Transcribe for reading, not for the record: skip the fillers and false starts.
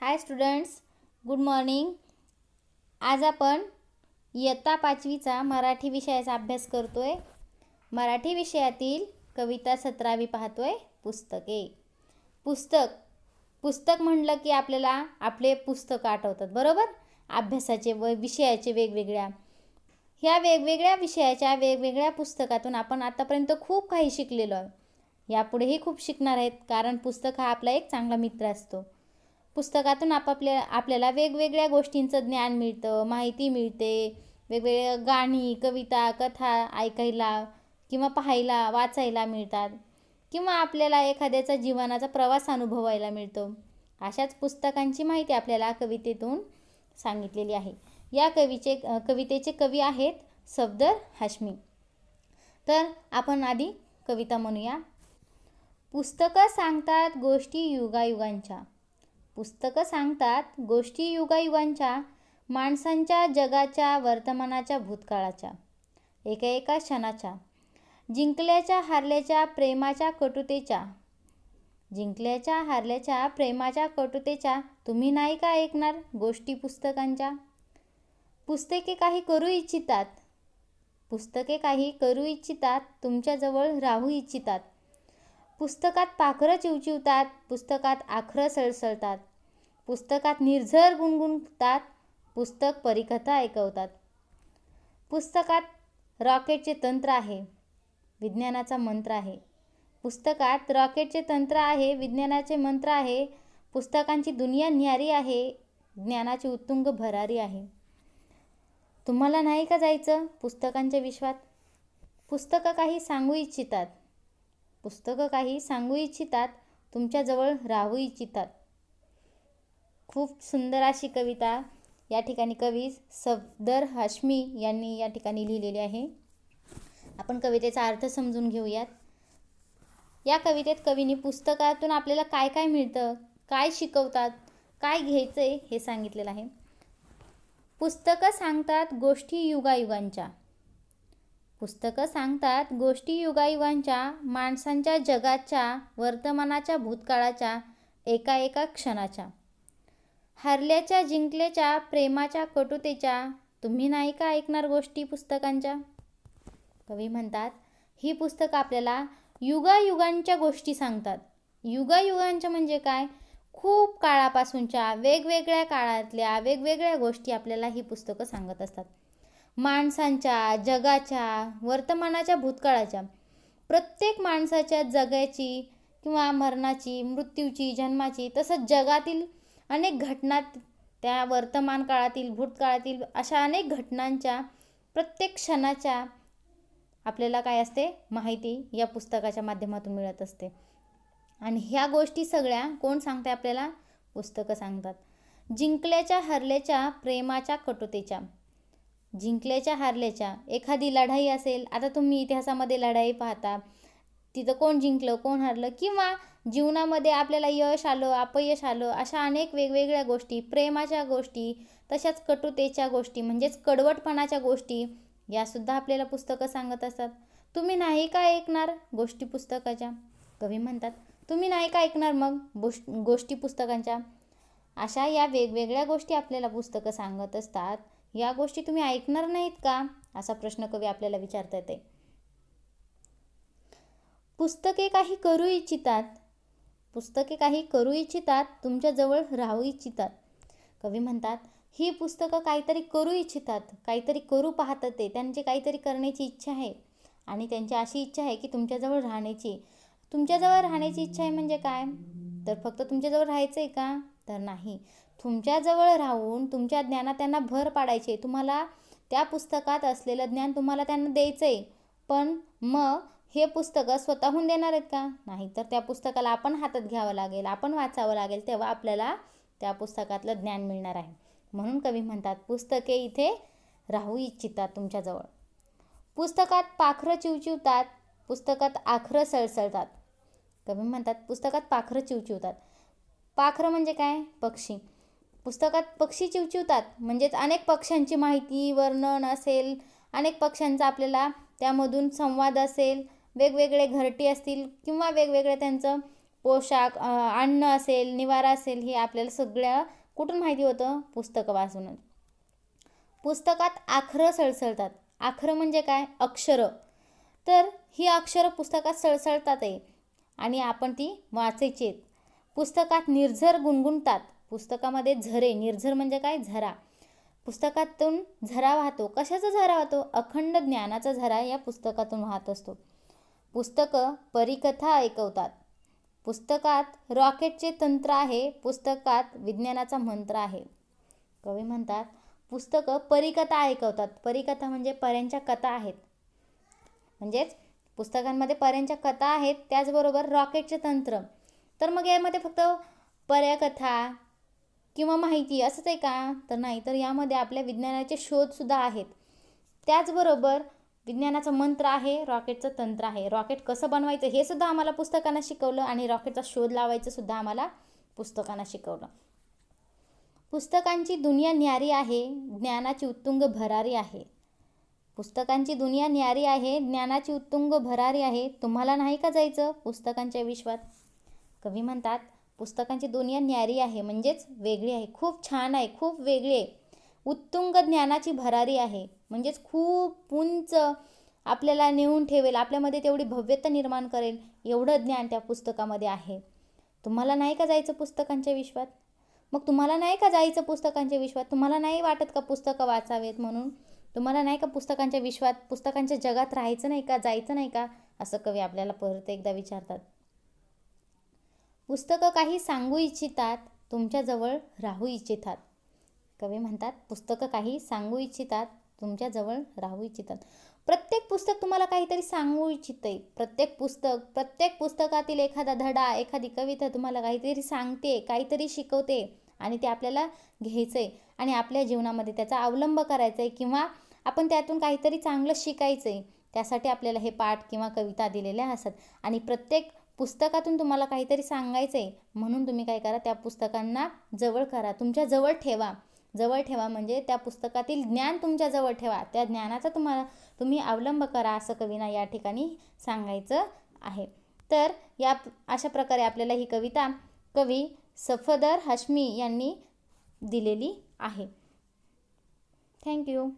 हाय students, good morning. आज आपण इयत्ता 5वीचा मराठी विषयाचा अभ्यास करतोय. मराठी विषयातील कविता 17वी पाहतोय. पुस्तक म्हणलं की आपल्याला आपले पुस्तक आठवतात, बरोबर. अभ्यासाचे व विषयाचे वेगवेगळ्या ह्या वेगवेगळ्या विषयाच्या वेगवेगळ्या पुस्तकातून आपण आतापर्यंत खूप काही शिकलेलो आहे. यापुढेही खूप शिकणार आहेत, कारण पुस्तक हा आपला एक चांगला मित्र असतो. पुस्तकातून आपल्याला वेगवेगळ्या गोष्टींचं ज्ञान मिळतं, माहिती मिळते. वेगवेगळ्या गाणी, कविता, कथा ऐकायला किंवा पाहायला, वाचायला मिळतात, किंवा आपल्याला एखाद्याचा जीवनाचा प्रवास अनुभवायला मिळतो. अशाच पुस्तकांची माहिती आपल्याला कवितेतून सांगितलेली आहे. या कवितेचे कवी आहेत सफदर हाशमी. तर आपण आधी कविता म्हणूया. पुस्तकं सांगतात गोष्टी युगायुगांच्या. पुस्तकं सांगतात गोष्टी युगायुगांच्या, माणसांच्या, जगाच्या, वर्तमानाच्या, भूतकाळाच्या, एका एका क्षणाच्या, जिंकल्याच्या हारल्याच्या, प्रेमाच्या कटुतेच्या. जिंकल्याच्या हारल्याच्या, प्रेमाच्या कटुतेच्या, तुम्ही नाही का ऐकणार गोष्टी पुस्तकांच्या. पुस्तके काही करू इच्छितात. पुस्तके काही करू इच्छितात, तुमच्याजवळ राहू इच्छितात. पुस्तकात पाखरं चिवचिवतात, पुस्तकात आखरं सळसळतात. पुस्तकात निर्झर गुणगुणतात, पुस्तक परीकथा ऐकवतात. पुस्तकात रॉकेटचे तंत्र आहे, विज्ञानाचा मंत्र आहे. पुस्तकात रॉकेटचे तंत्र आहे, विज्ञानाचे मंत्र आहे. पुस्तकांची दुनिया न्यारी आहे, ज्ञानाची उत्तुंग भरारी आहे. तुम्हाला नाही का जायचं पुस्तकांच्या विश्वात. पुस्तकं काही सांगू इच्छितात. पुस्तकं काही सांगू इच्छितात, तुमच्याजवळ राहू इच्छितात. खूप सुंदर अशी कविता या ठिकाणी कवी सफदर हाशमी यांनी या ठिकाणी लिहिलेली आहे. आपण कवितेचा अर्थ समजून घेऊयात. या कवितेत कवीने पुस्तकातून आपल्याला काय काय मिळतं, काय शिकवतात, काय घ्यायचंय हे सांगितलेलं आहे. पुस्तकं सांगतात गोष्टी युगायुगांच्या. पुस्तकं सांगतात गोष्टी युगायुगांच्या, माणसांच्या, जगाच्या, वर्तमानाच्या, भूतकाळाच्या, एका एका क्षणाच्या. हरल्याच्या, जिंकल्याच्या, प्रेमाच्या, कटुतेच्या, तुम्ही नाही का ऐकणार गोष्टी पुस्तकांच्या. कवी म्हणतात, ही पुस्तकं आपल्याला युगायुगांच्या गोष्टी सांगतात. युगायुगांच्या म्हणजे काय, खूप काळापासूनच्या, वेगवेगळ्या काळातल्या वेगवेगळ्या गोष्टी आपल्याला ही पुस्तकं सांगत असतात. माणसांच्या, जगाच्या, वर्तमानाच्या, भूतकाळाच्या. प्रत्येक माणसाच्या जगाची किंवा मरणाची, मृत्यूची, जन्माची, तसंच जगातील अनेक घटना, त्या वर्तमान काळातील, भूतकाळातील अशा अनेक घटनांच्या, प्रत्येक क्षणाच्या आपल्याला काय असते, माहिती या पुस्तकाच्या माध्यमातून मिळत असते. आणि ह्या गोष्टी सगळ्या कोण सांगते आपल्याला, पुस्तकं सांगतात. जिंकल्याच्या हारल्याच्या, प्रेमाच्या कटुतेच्या. जिंकल्याच्या हारल्याच्या, एखादी लढाई असेल, आता तुम्ही इतिहासामध्ये लढाई पाहता, तिथं कोण जिंकलं, कोण हारलं, किंवा जीवनामध्ये आपल्याला यश आलं, अपयश आलं, अशा अनेक वेगवेगळ्या गोष्टी, प्रेमाच्या गोष्टी, तशाच कटुतेच्या गोष्टी म्हणजेच कडवटपणाच्या गोष्टी, यासुद्धा आपल्याला पुस्तकं सांगत असतात. तुम्ही नाही का ऐकणार गोष्टी पुस्तकाच्या. कवी म्हणतात, तुम्ही नाही का ऐकणार मग गोष्टी पुस्तकांच्या. अशा या वेगवेगळ्या गोष्टी आपल्याला पुस्तकं सांगत असतात. या गोष्टी तुम्ही ऐकणार नाहीत का, असा प्रश्न कवी आपल्याला विचारता येते. पुस्तके काही करू इच्छितात. पुस्तके काही करू इच्छितात, तुमच्याजवळ राहू इच्छितात. कवी म्हणतात, ही पुस्तकं काहीतरी करू इच्छितात, काहीतरी करू पाहतात. ते त्यांची काहीतरी करण्याची इच्छा आहे, आणि त्यांची अशी इच्छा आहे की तुमच्याजवळ राहण्याची. तुमच्याजवळ राहण्याची इच्छा आहे म्हणजे काय, तर फक्त तुमच्याजवळ राहायचं आहे का, तर नाही. तुमच्याजवळ राहून तुमच्या ज्ञानात त्यांना भर पाडायची. तुम्हाला त्या पुस्तकात असलेलं ज्ञान तुम्हाला त्यांना द्यायचं आहे. पण मग हे पुस्तकं स्वतःहून देणार आहेत का, नाही. तर त्या पुस्तकाला आपण हातात घ्यावं लागेल, आपण वाचावं लागेल, तेव्हा आपल्याला त्या पुस्तकातलं ज्ञान मिळणार आहे. म्हणून कवी म्हणतात, पुस्तके इथे राहू इच्छितात तुमच्याजवळ. पुस्तकात पाखरं चिवचिवतात, पुस्तकात आखरं सळसळतात. कवी म्हणतात, पुस्तकात पाखरं चिवचिवतात. पाखरं म्हणजे काय, पक्षी. पुस्तकात पक्षी चिवचिवतात म्हणजेच अनेक पक्ष्यांची माहिती, वर्णन असेल, अनेक पक्ष्यांचा आपल्याला त्यामधून संवाद असेल, वेगवेगळे घरटी असतील, किंवा वेगवेगळे त्यांचं पोशाख, अन्न असेल, निवारा असेल, हे आपल्याला सगळ्या कुठून माहिती होतं? पुस्तकं वाचूनच. पुस्तकात आखरं सळसळतात. आखरं म्हणजे काय? अक्षरं. तर ही अक्षरं पुस्तकात सळसळतात आहे आणि आपण ती वाचायची आहेत. पुस्तकात निर्झर गुणगुणतात. पुस्तकामध्ये झरे, निर्झर म्हणजे काय? झरा. पुस्तकातून झरा वाहतो. कशाचा झरा वाहतो? अखंड ज्ञानाचा झरा या पुस्तकातून वाहत असतो. पुस्तकं परीकथा ऐकवतात. पुस्तकात रॉकेटचे तंत्र आहे. पुस्तकात विज्ञानाचा मंत्र आहे. कवी म्हणतात पुस्तकं परीकथा ऐकवतात. परीकथा म्हणजे पऱ्यांच्या कथा आहेत. म्हणजेच पुस्तकांमध्ये पऱ्यांच्या कथा आहेत, त्याचबरोबर रॉकेटचे तंत्र. तर मग यामध्ये फक्त पऱ्याकथा किंवा माहिती असंच आहे का? तर नाही, तर यामध्ये आपल्या विज्ञानाचे शोधसुद्धा आहेत. त्याचबरोबर विज्ञानाचं मंत्र आहे, रॉकेटचं तंत्र आहे. रॉकेट कसं बनवायचं हे सुद्धा आम्हाला पुस्तकांना शिकवलं आणि रॉकेटचा शोध लावायचं सुद्धा आम्हाला पुस्तकांना शिकवलं. पुस्तकांची दुनिया न्यारी आहे, ज्ञानाची उत्तुंग भरारी आहे. पुस्तकांची दुनिया न्यारी आहे, ज्ञानाची उत्तुंग भरारी आहे. तुम्हाला नाही का जायचं पुस्तकांच्या विश्वात? कवी म्हणतात पुस्तकांची दुनिया न्यारी आहे म्हणजेच वेगळी आहे, खूप छान आहे, खूप वेगळी आहे. उत्तुंग ज्ञानाची भरारी आहे म्हणजेच खूप उंच आपल्याला नेऊन ठेवेल, आपल्यामध्ये तेवढी भव्यता निर्माण करेल एवढं ज्ञान त्या पुस्तकामध्ये आहे. तुम्हाला नाही का जायचं पुस्तकांच्या विश्वात? मग तुम्हाला नाही का जायचं पुस्तकांच्या विश्वात? तुम्हाला नाही वाटत का पुस्तकं वाचावेत म्हणून? तुम्हाला नाही का पुस्तकांच्या विश्वात, पुस्तकांच्या जगात राहायचं नाही का, जायचं नाही का, असं कवी आपल्याला परत एकदा विचारतात. पुस्तकं काही सांगू इच्छितात, तुमच्याजवळ राहू इच्छितात. कवी म्हणतात पुस्तकं काही सांगू इच्छितात, तुमच्याजवळ राहू इच्छितात. प्रत्येक पुस्तक तुम्हाला काहीतरी सांगू इच्छिते. प्रत्येक पुस्तकातील एखादा धडा, एखादी कविता तुम्हाला काहीतरी सांगते, काहीतरी शिकवते आणि ते आपल्याला घ्यायचं आहे आणि आपल्या जीवनामध्ये त्याचा अवलंब करायचा आहे किंवा आपण त्यातून काहीतरी चांगलं शिकायचं आहे. त्यासाठी आपल्याला हे पाठ किंवा कविता दिलेल्या असतात आणि प्रत्येक पुस्तकातून तुम्हाला काहीतरी सांगायचं आहे म्हणून तुम्ही काय करा, त्या पुस्तकांना जवळ करा, तुमच्या जवळ ठेवा. जवळ ठेवा म्हणजे त्या पुस्तकातील ज्ञान तुमच्या जवळ ठेवा, त्या ज्ञानाचा तुम्ही अवलंब करा, असं कवींना या ठिकाणी सांगायचं आहे. तर या अशा प्रकारे आपल्याला ही कविता कवी सफदर हाशमी यांनी दिलेली आहे. थँक्यू.